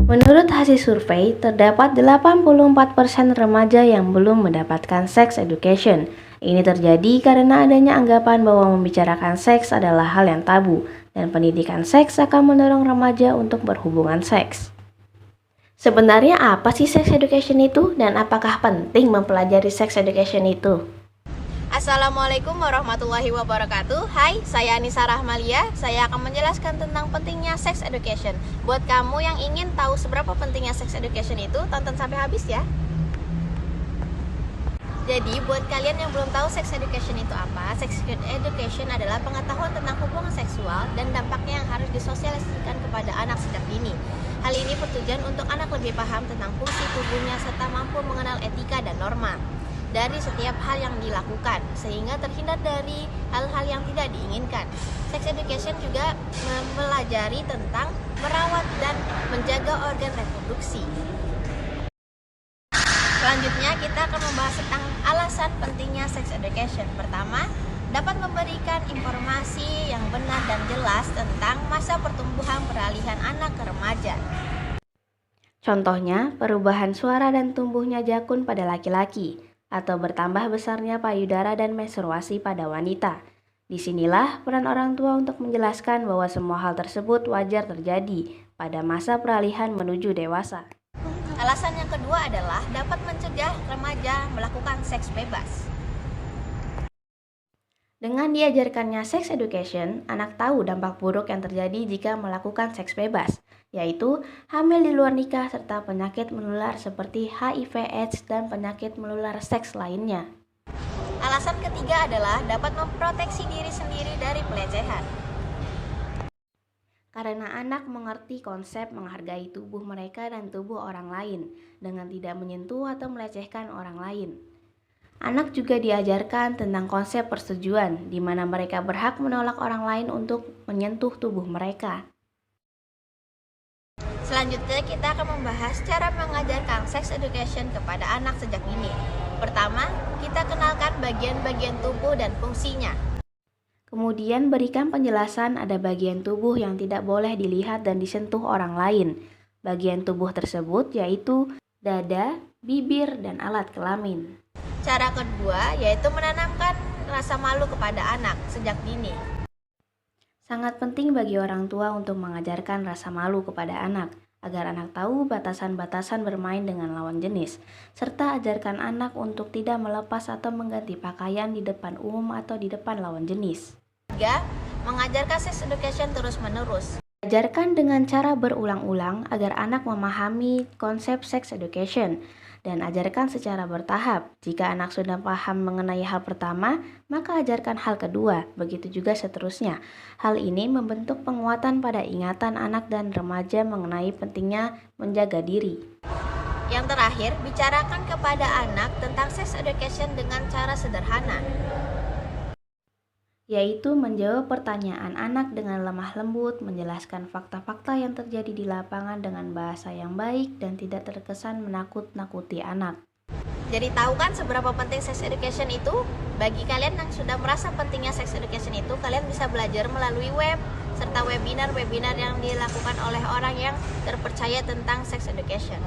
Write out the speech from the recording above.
Menurut hasil survei, terdapat 84% remaja yang belum mendapatkan sex education. Ini terjadi karena adanya anggapan bahwa membicarakan seks adalah hal yang tabu, dan pendidikan seks akan mendorong remaja untuk berhubungan seks. Sebenarnya apa sih sex education itu, dan apakah penting mempelajari sex education itu? Assalamualaikum warahmatullahi wabarakatuh. Hai, saya Anissa Rahmalia. Saya akan menjelaskan tentang pentingnya sex education. Buat kamu yang ingin tahu seberapa pentingnya sex education itu, tonton sampai habis ya. Jadi, buat kalian yang belum tahu sex education itu apa, sex education adalah pengetahuan tentang hubungan seksual dan dampaknya yang harus disosialisasikan kepada anak sejak dini. Hal ini bertujuan untuk anak lebih paham tentang fungsi tubuhnya serta mampu mengenal etika dan norma dari setiap hal yang dilakukan, sehingga terhindar dari hal-hal yang tidak diinginkan. Sex education juga mempelajari tentang merawat dan menjaga organ reproduksi. Selanjutnya kita akan membahas tentang alasan pentingnya sex education. Pertama, dapat memberikan informasi yang benar dan jelas tentang masa pertumbuhan peralihan anak ke remaja. Contohnya, perubahan suara dan tumbuhnya jakun pada laki-laki, atau bertambah besarnya payudara dan menstruasi pada wanita. Disinilah peran orang tua untuk menjelaskan bahwa semua hal tersebut wajar terjadi pada masa peralihan menuju dewasa. Alasan yang kedua adalah dapat mencegah remaja melakukan seks bebas. Dengan diajarkannya sex education, anak tahu dampak buruk yang terjadi jika melakukan seks bebas, yaitu hamil di luar nikah serta penyakit menular seperti HIV/AIDS dan penyakit menular seks lainnya. Alasan ketiga adalah dapat memproteksi diri sendiri dari pelecehan. Karena anak mengerti konsep menghargai tubuh mereka dan tubuh orang lain dengan tidak menyentuh atau melecehkan orang lain. Anak juga diajarkan tentang konsep persetujuan, di mana mereka berhak menolak orang lain untuk menyentuh tubuh mereka. Selanjutnya kita akan membahas cara mengajarkan sex education kepada anak sejak dini. Pertama, kita kenalkan bagian-bagian tubuh dan fungsinya. Kemudian berikan penjelasan ada bagian tubuh yang tidak boleh dilihat dan disentuh orang lain. Bagian tubuh tersebut yaitu dada, bibir, dan alat kelamin. Cara kedua yaitu menanamkan rasa malu kepada anak sejak dini. Sangat penting bagi orang tua untuk mengajarkan rasa malu kepada anak, agar anak tahu batasan-batasan bermain dengan lawan jenis, serta ajarkan anak untuk tidak melepas atau mengganti pakaian di depan umum atau di depan lawan jenis. 3. Mengajarkan sex education terus-menerus. Ajarkan dengan cara berulang-ulang agar anak memahami konsep sex education, dan ajarkan secara bertahap. Jika anak sudah paham mengenai hal pertama, maka ajarkan hal kedua, begitu juga seterusnya. Hal ini membentuk penguatan pada ingatan anak dan remaja mengenai pentingnya menjaga diri. Yang terakhir, bicarakan kepada anak tentang sex education dengan cara sederhana, yaitu menjawab pertanyaan anak dengan lemah lembut, menjelaskan fakta-fakta yang terjadi di lapangan dengan bahasa yang baik dan tidak terkesan menakut-nakuti anak. Jadi tahu kan seberapa penting sex education itu? Bagi kalian yang sudah merasa pentingnya sex education itu, kalian bisa belajar melalui web serta webinar-webinar yang dilakukan oleh orang yang terpercaya tentang sex education.